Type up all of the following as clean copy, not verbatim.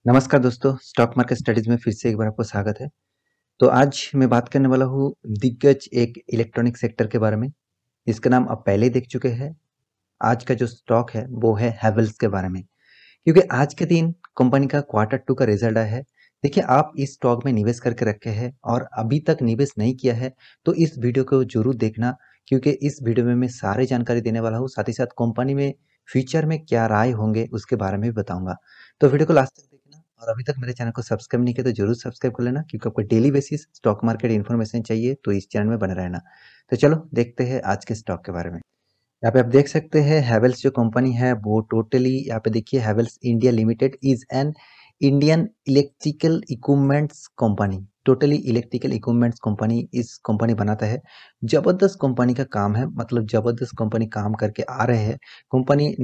नमस्कार दोस्तों, stock market studies में फिर से एक बार आपको स्वागत है। तो आज मैं बात करने वाला हूँ दिग्गज एक इलेक्ट्रॉनिक सेक्टर के बारे में। इसका नाम आप पहले ही देख चुके हैं। आज का जो स्टॉक है वो है हैवेल्स के बारे में, क्योंकि आज के दिन कंपनी का क्वार्टर टू का रिजल्ट आया है। देखिए, आप इस स्टॉक में निवेश करके रखे हैं और अभी तक निवेश नहीं किया है तो इस वीडियो को जरूर देखना, क्योंकि इस वीडियो में मैं सारी जानकारी देने वाला हूँ। साथ ही साथ कंपनी में फ्यूचर में क्या राय होंगे उसके बारे में भी बताऊंगा। तो वीडियो को लास्ट तक देखना और अभी तक मेरे चैनल को सब्सक्राइब नहीं किया तो जरूर सब्सक्राइब कर लेना, क्योंकि आपको daily basis stock market information चाहिए तो इस चैनल में बने रहना। तो चलो देखते हैं आज के स्टॉक के बारे में। यहाँ पे आप देख सकते हैं हैवेल्स जो कंपनी है वो टोटली, यहाँ पे देखिए, Havells India limited is an Indian electrical equipments company. Totally electrical equipments company इस कंपनी बनाता है। जबरदस्त कंपनी का काम है, मतलब जबरदस्त कंपनी काम करके आ रहे हैं। कंपनी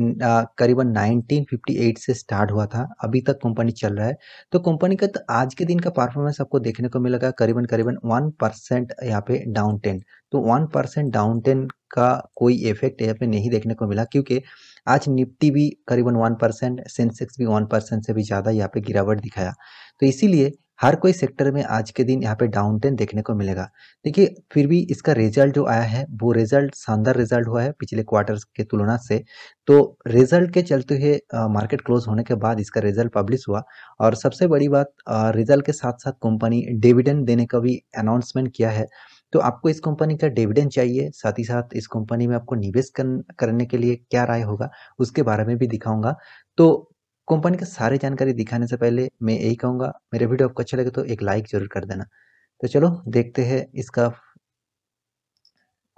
करीबन 1958 से स्टार्ट हुआ था, अभी तक कंपनी चल रहा है। तो कंपनी का तो आज के दिन का परफॉर्मेंस आपको देखने को मिलेगा करीबन करीबन 1% यहाँ पे डाउन टेन। तो 1% डाउन टेन का कोई इफेक्ट यहाँ पे नहीं देखने को मिला, क्योंकि आज निफ्टी भी करीबन 1%, सेंसेक्स भी 1% से भी ज़्यादा यहाँ पे गिरावट दिखाया। तो इसीलिए हर कोई सेक्टर में आज के दिन यहाँ पे डाउन टेन देखने को मिलेगा। देखिए, फिर भी इसका रिजल्ट जो आया है वो रिजल्ट शानदार रिजल्ट हुआ है पिछले क्वार्टर्स के तुलना से। तो रिजल्ट के चलते हुए मार्केट क्लोज होने के बाद इसका रिजल्ट पब्लिश हुआ। और सबसे बड़ी बात, रिजल्ट के साथ साथ कंपनी डिविडेंड देने का भी अनाउंसमेंट किया है। तो आपको इस कंपनी का डिविडेंड चाहिए, साथ ही साथ इस कंपनी में आपको निवेश करने के लिए क्या राय होगा उसके बारे में भी दिखाऊंगा। तो कंपनी का सारी जानकारी दिखाने से पहले मैं यही कहूंगा, मेरे वीडियो आपको अच्छा लगे तो एक लाइक जरूर कर देना। तो चलो देखते हैं इसका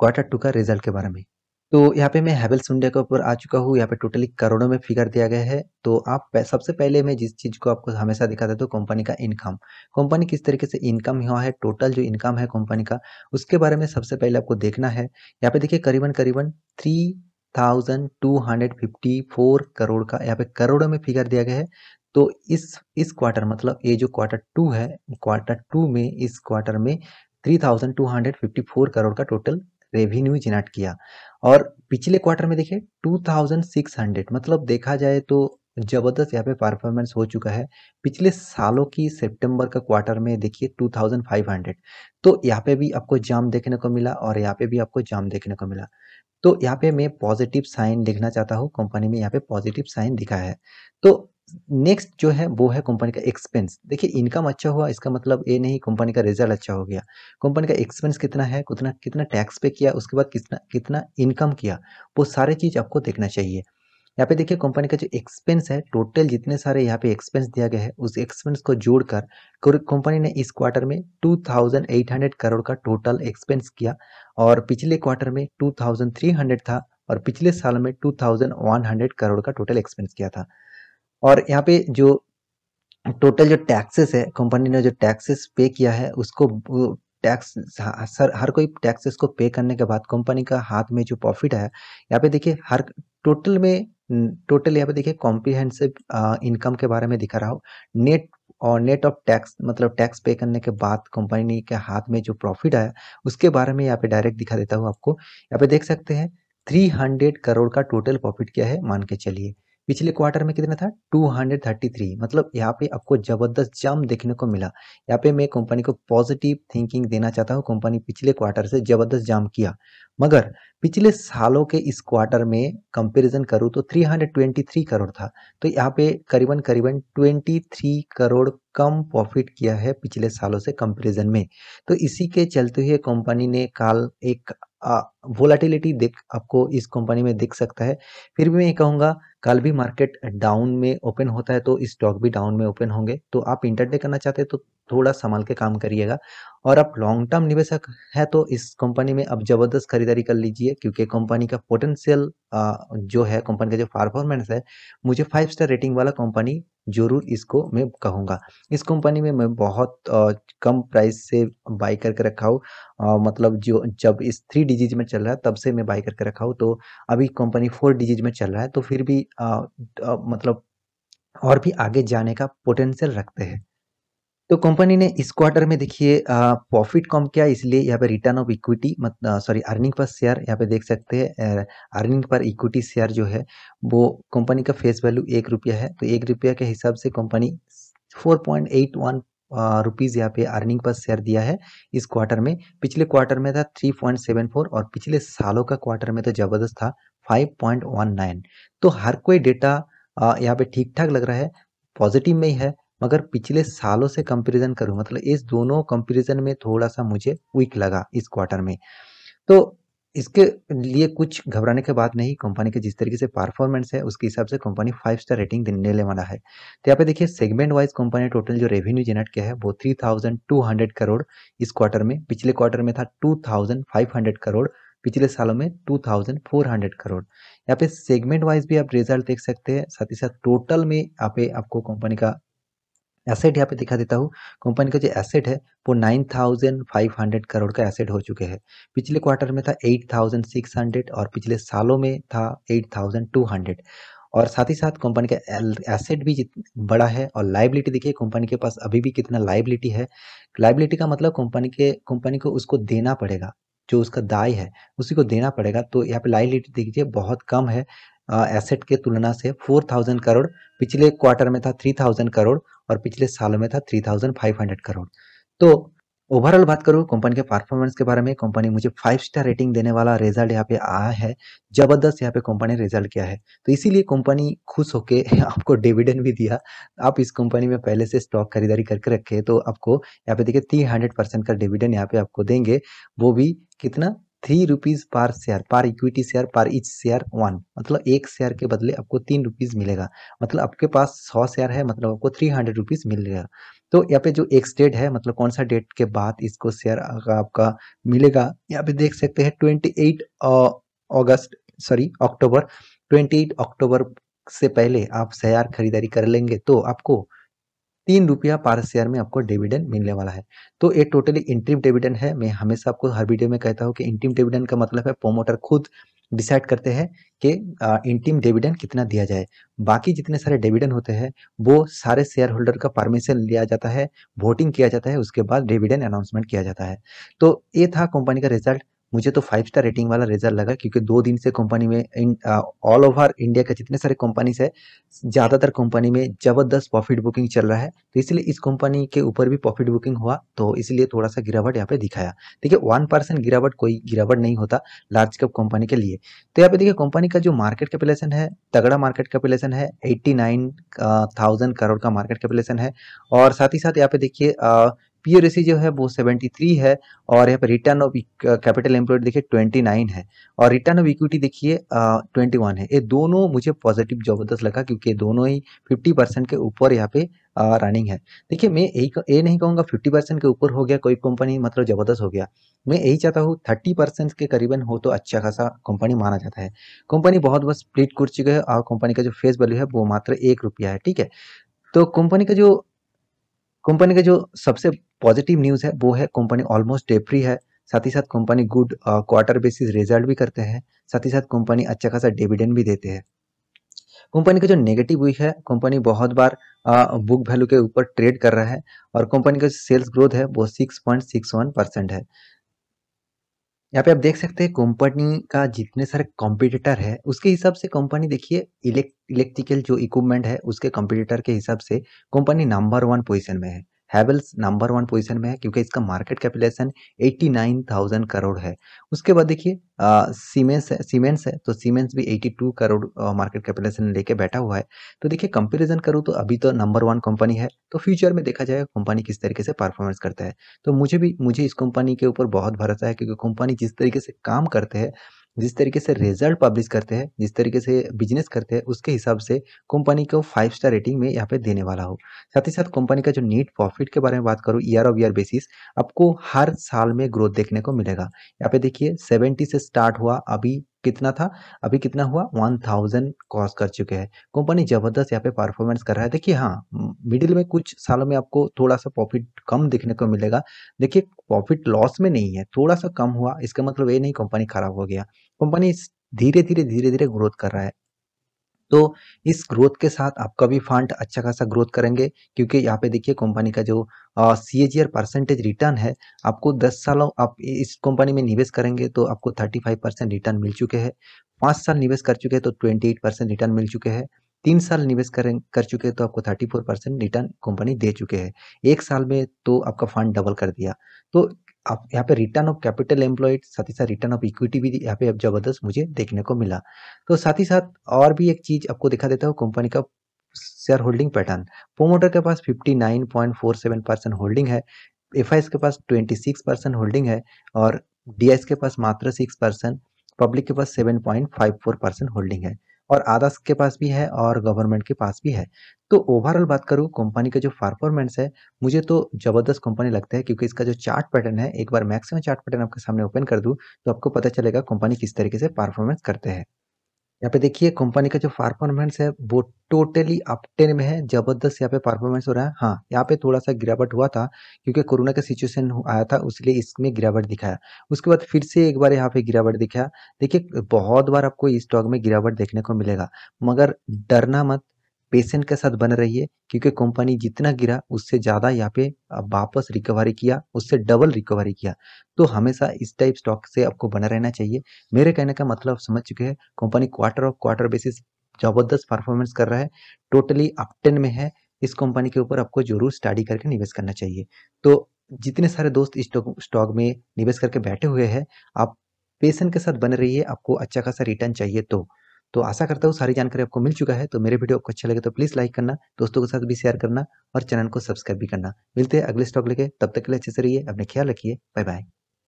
क्वार्टर टू का रिजल्ट के बारे में। तो यहाँ पे मैं हैवेल्स इंडिया के ऊपर आ चुका हूँ। यहाँ पे टोटली करोड़ों में फिगर दिया गया है। तो आप सबसे पहले मैं जिस चीज़ को आपको हमेशा दिखाता हूँ तो कंपनी का इनकम, कंपनी किस तरीके से इनकम हुआ है, टोटल जो इनकम है कंपनी का उसके बारे में सबसे पहले आपको देखना है। यहाँ पे देखिए करीबन करीबन 3254 करोड़ का यहाँ पे करोड़ों में फिगर दिया गया है। तो इस क्वार्टर, मतलब ये जो क्वार्टर टू है, क्वार्टर टू में इस क्वार्टर में 3254 करोड़ का टोटल रेवेन्यू जनरेट किया। और पिछले क्वार्टर में देखिए 2600, मतलब देखा जाए तो जबरदस्त यहाँ पे परफॉर्मेंस हो चुका है। पिछले सालों की सितंबर का क्वार्टर में देखिए 2500, तो यहाँ पे भी आपको जाम देखने को मिला और यहाँ पे भी आपको जाम देखने को मिला। तो यहाँ पे मैं पॉजिटिव साइन लिखना चाहता हूँ, कंपनी में यहाँ पे पॉजिटिव साइन दिखा है। तो नेक्स्ट जो है वो है कंपनी का एक्सपेंस। देखिए, इनकम अच्छा हुआ इसका मतलब ये नहीं कंपनी का रिजल्ट अच्छा हो गया। कंपनी का एक्सपेंस कितना है, कितना कितना टैक्स पे किया, उसके बाद कितना कितना इनकम किया, वो सारे चीज आपको देखना चाहिए। यहाँ पे देखिए कंपनी का जो एक्सपेंस है, टोटल जितने सारे यहाँ पे एक्सपेंस दिया गया है उस एक्सपेंस को जोड़कर कंपनी ने इस क्वार्टर में 2800 करोड़ का टोटल एक्सपेंस किया। और पिछले क्वार्टर में 2300 था और पिछले साल में 2100 करोड़ का टोटल एक्सपेंस किया था। और यहाँ पे जो टोटल जो टैक्सेस है, कंपनी ने जो टैक्सेस पे किया है उसको टैक्स, सर हर कोई टैक्सेस को पे करने के बाद कंपनी का हाथ में जो प्रॉफिट है, यहाँ पे देखिए हर टोटल में, टोटल यहाँ पे देखिए कॉम्प्रिहेंसिव इनकम के बारे में दिखा रहा हूँ। नेट और नेट ऑफ टैक्स, मतलब टैक्स पे करने के बाद कंपनी के हाथ में जो प्रॉफिट आया उसके बारे में यहाँ पे डायरेक्ट दिखा देता हूँ आपको। यहाँ पे देख सकते हैं 300 करोड़ का टोटल प्रॉफिट क्या है, मान के चलिए। पिछले क्वार्टर में कितना था, 233, मतलब यहाँ पे आपको जबरदस्त जंप देखने को मिला। यहाँ पे मैं कंपनी को पॉजिटिव थिंकिंग देना चाहता हूँ, कंपनी पिछले क्वार्टर से जबरदस्त जंप किया। मगर पिछले सालों के इस क्वार्टर में कंपैरिजन करूँ तो 323 करोड़ था। तो यहाँ पे करीबन करीबन 23 करोड़ कम प्रॉफिट किया है पिछले सालों से कंपैरिजन में। तो इसी के चलते हुए कंपनी ने कल एक वोलाटिलिटी देख आपको इस कंपनी में दिख सकता है। फिर भी मैं ये कहूँगा, कल भी मार्केट डाउन में ओपन होता है तो स्टॉक भी डाउन में ओपन होंगे। तो आप इंटरडे करना चाहते हैं तो थोड़ा संभाल के काम करिएगा। और आप लॉन्ग टर्म निवेशक है तो इस कंपनी में अब जबरदस्त खरीदारी कर लीजिए, क्योंकि कंपनी का पोटेंशियल जो है, कंपनी का जो परफॉर्मेंस है, मुझे 5 स्टार रेटिंग वाला कंपनी जरूर इसको मैं कहूँगा। इस कंपनी में मैं बहुत कम प्राइस से बाई करके रखा हूँ। मतलब जो जब इस 3 डिजीज में चल रहा है तब से मैं बाई करके रखा हूँ। तो अभी कंपनी 4 डिजीज में चल रहा है तो फिर भी मतलब और भी आगे जाने का पोटेंशियल रखते हैं। तो कंपनी ने इस क्वार्टर में देखिए प्रॉफिट कम किया, इसलिए यहाँ पे return of equity, sorry, earning per share यहाँ पे देख सकते हैं। अर्निंग पर इक्विटी शेयर जो है वो कंपनी का फेस वैल्यू 1 रुपया है। तो 1 रुपया के हिसाब से कंपनी 4.81 रुपीज़ यहाँ पे अर्निंग पर शेयर दिया है इस क्वार्टर में। पिछले क्वार्टर में था 3.74 और पिछले सालों का क्वार्टर में तो ज़बरदस्त था 5.19। तो हर कोई डेटा यहाँ पे ठीक-ठाक लग रहा है, पॉजिटिव में ही है, मगर पिछले सालों से कंपैरिज़न करूँ मतलब इस दोनों कंपैरिज़न में थोड़ा-सा मुझे वीक लगा इस क्वार्टर में। तो इसके लिए कुछ घबराने की बात नहीं, कंपनी के जिस तरीके से परफॉर्मेंस है उसके हिसाब से कंपनी 5 स्टार रेटिंग देने वाला है। तो यहाँ पे देखिए सेगमेंट वाइज कंपनी टोटल जो रेवेन्यू जनरेट किया है वो 3200 करोड़ इस क्वार्टर में, पिछले क्वार्टर में था 2500 करोड़, पिछले सालों में 2400 करोड़। यहाँ पे सेगमेंट वाइज भी आप रिजल्ट देख सकते हैं, साथ ही साथ टोटल में यहाँ पे आपको कंपनी का एसेट यहाँ पे दिखा देता हूँ। कंपनी का जो एसेट है वो 9500 करोड़ का एसेट हो चुके हैं। पिछले क्वार्टर में था 8600 और पिछले सालों में था 8200। और साथ ही साथ कंपनी का एसेट भी बड़ा है और लाइबिलिटी देखिए कंपनी के पास अभी भी कितना लाइबिलिटी है। लाइबिलिटी का मतलब कंपनी को उसको देना पड़ेगा, जो उसका दाय है उसी को देना पड़ेगा। तो यहाँ पे लाइबिलिटी देखिए बहुत कम है एसेट के तुलना से, 4000 करोड़, पिछले क्वार्टर में था 3000 करोड़ और पिछले सालों में था 3500 करोड़। तो ओवरऑल बात करूँ कंपनी के परफॉर्मेंस के बारे में, कंपनी मुझे 5 स्टार रेटिंग देने वाला रिजल्ट यहाँ पे आया है। जबरदस्त यहाँ पे कंपनी ने रिजल्ट किया है, तो इसीलिए कंपनी खुश होके आपको डिविडेंड भी दिया। आप इस कंपनी में पहले से स्टॉक खरीदारी करके रखे तो आपको यहाँ पे देखिए 300% का डिविडेंड यहाँ पे आपको देंगे, वो भी कितना, 3 रुपीज पर शेयर, पर इक्विटी शेयर, पर ईच शेयर 1, मतलब एक शेयर के बदले आपको 3 रुपीज मिलेगा। मतलब आपके पास 100 शेयर है मतलब आपको 300 रुपीज मिलेगा। तो यहाँ पे जो एक्स डेट है मतलब कौन सा डेट के बाद इसको शेयर आपका मिलेगा, यहाँ पे देख सकते हैं 28 अगस्त, सॉरी अक्टूबर, 28 अक्टूबर से पहले आप शेयर खरीदारी कर लेंगे तो आपको 3 रुपया पर शेयर में आपको डिविडेंड मिलने वाला है। तो ये टोटली इंटरिम डिविडेंड है। मैं हमेशा आपको हर वीडियो में कहता हूँ कि इंटरिम डिविडेंड का मतलब है प्रोमोटर खुद डिसाइड करते हैं कि इंटरिम डिविडेंड कितना दिया जाए। बाकी जितने सारे डिविडेंड होते हैं वो सारे शेयर होल्डर का परमिशन लिया जाता है, वोटिंग किया जाता है, उसके बाद डिविडेंड अनाउंसमेंट किया जाता है। तो ये था कंपनी का रिजल्ट। मुझे तो 5 स्टार रेटिंग वाला रिजल्ट लगा क्योंकि 2 दिन से कंपनी में ऑल ओवर इंडिया के जितने सारे कंपनीज है, ज़्यादातर कंपनी में ज़बरदस्त प्रॉफिट बुकिंग चल रहा है। तो इसलिए इस कंपनी के ऊपर भी प्रॉफिट बुकिंग हुआ, तो इसलिए थोड़ा सा गिरावट यहाँ पे दिखाया। देखिए 1% गिरावट कोई गिरावट नहीं होता लार्ज कैप कंपनी के लिए। तो यहाँ पे देखिए कंपनी का जो मार्केट कैपिटलाइजेशन है, तगड़ा मार्केट कैपिटलाइजेशन है, 89,000 करोड़ का मार्केट कैपिटलाइजेशन है। और साथ ही साथ यहाँ पे देखिए पीई रेशियो जो है वो 73 है और यहाँ पे रिटर्न ऑफ कैपिटल एम्प्लॉयड देखिए 29 है और रिटर्न ऑफ इक्विटी देखिए 21 है। ये दोनों मुझे पॉजिटिव जबरदस्त लगा क्योंकि दोनों ही 50% के ऊपर यहाँ पे रनिंग है। देखिए मैं ये नहीं कहूँगा 50% के ऊपर हो गया कोई कंपनी मतलब जबरदस्त हो गया। मैं यही चाहता हूँ 30% के करीबन हो तो अच्छा खासा कंपनी माना जाता है। कंपनी बहुत बस स्प्लिट कर चुके हैं और कंपनी का जो फेस वैल्यू है वो मात्र 1 रुपया है, ठीक है। तो कंपनी का जो सबसे पॉजिटिव न्यूज़ है वो है कंपनी ऑलमोस्ट डेट फ्री है। साथ ही साथ company good quarter basis result भी करते हैं। साथ ही साथ कंपनी अच्छा खासा डिविडेंड भी देते हैं। कंपनी का जो नेगेटिव वीक है, कंपनी बहुत बार बुक वैल्यू के ऊपर ट्रेड कर रहा है और कंपनी का सेल्स ग्रोथ है वो 6.61% है। यहाँ पे आप देख सकते हैं कंपनी का जितने सारे कॉम्पिटिटर है उसके हिसाब से कंपनी देखिए इलेक्ट्रिकल जो इक्विपमेंट है उसके कॉम्पिटिटर के हिसाब से कंपनी नंबर 1 पोजीशन में है। हैवेल्स नंबर 1 पोजीशन में है क्योंकि इसका मार्केट कैपिटलाइजेशन 89,000 करोड़ है। उसके बाद देखिए सीमेंस है तो सीमेंस भी 82 करोड़ मार्केट कैपिटलाइजेशन लेके बैठा हुआ है। तो देखिए कंपैरिजन करूँ तो अभी तो नंबर 1 कंपनी है, तो फ्यूचर में देखा जाएगा कंपनी किस तरीके से परफॉर्मेंस करता है। तो मुझे इस कंपनी के ऊपर बहुत भरोसा है क्योंकि कंपनी जिस तरीके से काम करते हैं, जिस तरीके से रिजल्ट पब्लिश करते हैं, जिस तरीके से बिजनेस करते हैं, उसके हिसाब से कंपनी को 5 स्टार रेटिंग में यहाँ पे देने वाला हूँ। साथ ही साथ कंपनी का जो नेट प्रॉफिट के बारे में बात करूँ ईयर ऑफ ईयर बेसिस, आपको हर साल में ग्रोथ देखने को मिलेगा। यहाँ पे देखिए 70 से स्टार्ट हुआ, अभी कितना था, अभी कितना हुआ 1000 क्रॉस कर चुके हैं। कंपनी जबरदस्त यहाँ पे परफॉर्मेंस कर रहा है। देखिए हाँ, मिडिल में कुछ सालों में आपको थोड़ा सा प्रॉफिट कम देखने को मिलेगा। देखिए प्रॉफिट लॉस में नहीं है, थोड़ा सा कम हुआ इसका मतलब ये नहीं कंपनी खराब हो गया। कंपनी धीरे धीरे ग्रोथ कर रहा है। तो इस ग्रोथ के साथ आपका भी फंड अच्छा खासा ग्रोथ करेंगे क्योंकि यहाँ पे देखिए कंपनी का जो सीएजीआर परसेंटेज रिटर्न है, आपको 10 सालों आप इस कंपनी में निवेश करेंगे तो आपको 35% रिटर्न मिल चुके हैं। 5 साल निवेश कर चुके हैं तो 28% रिटर्न मिल चुके हैं। 3 साल निवेश कर चुके हैं तो आपको 34% रिटर्न कंपनी दे चुके हैं। 1 साल में तो आपका फंड डबल कर दिया। तो आप यहाँ पे रिटर्न ऑफ कैपिटल एम्प्लॉयड, साथ ही साथ रिटर्न ऑफ इक्विटी भी यहाँ पे अब जबरदस्त मुझे देखने को मिला। तो साथ ही साथ और भी एक चीज आपको दिखा देता हूँ, कंपनी का शेयर होल्डिंग पैटर्न। प्रोमोटर के पास 59.47% होल्डिंग है, एफआईएस के पास 26% होल्डिंग है, और डीआईएस के पास मात्र 6%, पब्लिक के पास 7.54% होल्डिंग है, और आदास के पास भी है और गवर्नमेंट के पास भी है। तो ओवरऑल बात करूँ कंपनी का जो परफॉर्मेंस है, मुझे तो जबरदस्त कंपनी लगता है, क्योंकि इसका जो चार्ट पैटर्न है, एक बार मैक्सिमम चार्ट पैटर्न आपके सामने ओपन कर दूं तो आपको पता चलेगा कंपनी किस तरीके से परफॉर्मेंस करते हैं। यहाँ पे देखिए कंपनी का जो परफॉर्मेंस है वो टोटली अप टेन में है, जबरदस्त यहाँ पे परफॉर्मेंस हो रहा है। हाँ, यहाँ पे थोड़ा सा गिरावट हुआ था क्योंकि कोरोना का सिचुएशन आया था, इसलिए इसमें गिरावट दिखाया। उसके बाद फिर से एक बार यहाँ पे गिरावट दिखा। देखिए बहुत बार आपको इस स्टॉक में गिरावट देखने को मिलेगा, मगर डरना मत, पेशेंट के साथ बने रहिए, क्योंकि कंपनी जितना गिरा उससे ज्यादा यहाँ पे वापस रिकवरी किया, उससे डबल रिकवरी किया। तो हमेशा इस टाइप स्टॉक से आपको बना रहना चाहिए। मेरे कहने का मतलब समझ चुके हैं, company quarter of quarter basis जबरदस्त परफॉर्मेंस कर रहा है, टोटली अप टेन में है। इस कंपनी के ऊपर आपको जरूर स्टडी करके निवेश करना चाहिए। तो जितने सारे दोस्त स्टॉक स्टॉक में निवेश करके बैठे हुए हैं, आप पेशेंट के साथ बने रहिए, आपको अच्छा खासा रिटर्न चाहिए तो आशा करता हूँ सारी जानकारी आपको मिल चुका है। तो मेरे वीडियो आपको अच्छा लगे तो प्लीज लाइक करना, दोस्तों के साथ भी शेयर करना, और चैनल को सब्सक्राइब भी करना। मिलते हैं अगले स्टॉक लेके, तब तक के लिए अच्छे से रहिए, अपने ख्याल रखिए, बाय बाय।